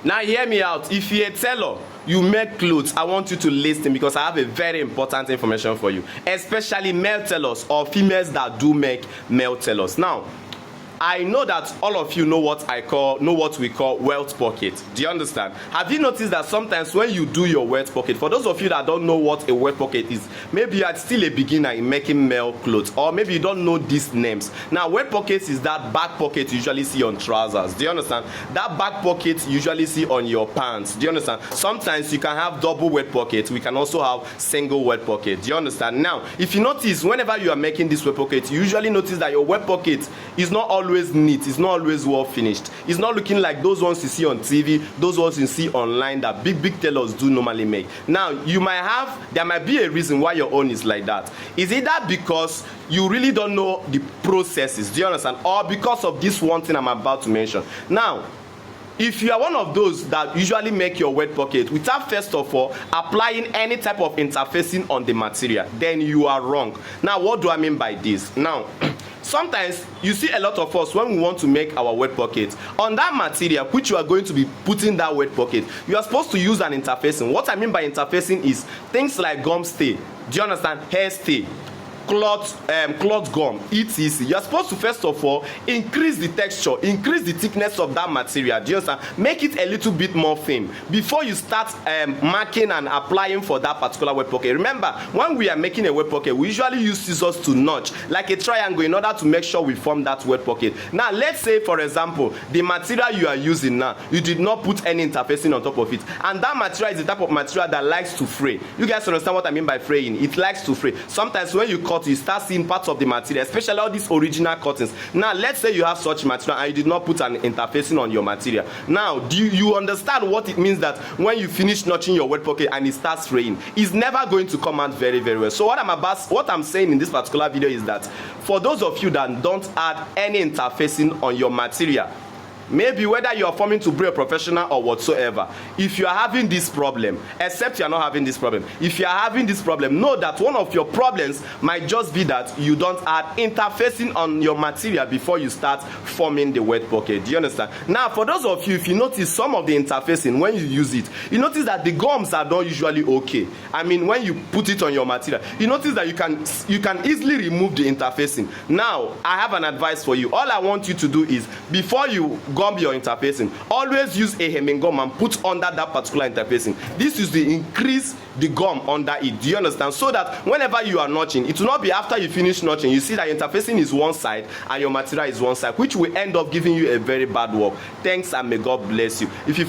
Now hear me out. If you're a tailor, you make clothes, I want you to listen because I have a very important information for you, especially male tailors or females that do make male tailors. Now, I know that all of you know what we call welt pocket. Do you understand? Have you noticed that sometimes when you do your welt pocket, for those of you that don't know what a welt pocket is, maybe you are still a beginner in making male clothes, or maybe you don't know these names. Now, welt pocket is that back pocket you usually see on trousers. Do you understand? That back pocket you usually see on your pants. Do you understand? Sometimes you can have double welt pocket. We can also have single welt pocket. Do you understand? Now, if you notice, whenever you are making this welt pocket, you usually notice that your welt pocket is not always neat, it's not always well finished, it's not looking like those ones you see on TV, those ones you see online that big tailors do normally make. Now, there might be a reason why your own is like that. Is it that because you really don't know the processes, do you understand, or because of this one thing I'm about to mention? Now, if you are one of those that usually make your welt pocket without first of all applying any type of interfacing on the material, then you are wrong. Now, what do I mean by this? Now, sometimes you see a lot of us when we want to make our welt pocket on that material which you are going to be putting that welt pocket, you are supposed to use an interfacing. What I mean by interfacing is things like gum stay, do you understand, hair stay, cloth gum, etc. You are supposed to first of all increase the texture, increase the thickness of that material, do you understand, make it a little bit more thin before you start marking and applying for that particular welt pocket. Remember, when we are making a welt pocket, we usually use scissors to notch like a triangle in order to make sure we form that welt pocket. Now, let's say for example the material you are using now, you did not put any interfacing on top of it, and that material is the type of material that likes to fray. You guys understand what I mean by fraying? It likes to fray. Sometimes when you cut, you start seeing parts of the material, especially all these original cuttings. Now, let's say you have such material and you did not put an interfacing on your material. Now, do you understand what it means that when you finish notching your welt pocket and it starts fraying, it's never going to come out very well. So what I'm saying in this particular video is that for those of you that don't add any interfacing on your material, maybe whether you are forming to be a professional or whatsoever, if you are having this problem, except you are not having this problem, if you are having this problem, know that one of your problems might just be that you don't add interfacing on your material before you start forming the welt pocket. Do you understand? Now, for those of you, if you notice some of the interfacing when you use it, you notice that the gums are not usually okay. I mean, when you put it on your material, you notice that you can easily remove the interfacing. Now, I have an advice for you. All I want you to do is, before you gum your interfacing, always use a hemming gum and put under that particular interfacing. This is to increase the gum under it. Do you understand? So that whenever you are notching, it will not be after you finish notching, you see that interfacing is one side and your material is one side, which will end up giving you a very bad work. Thanks, and may God bless you. If you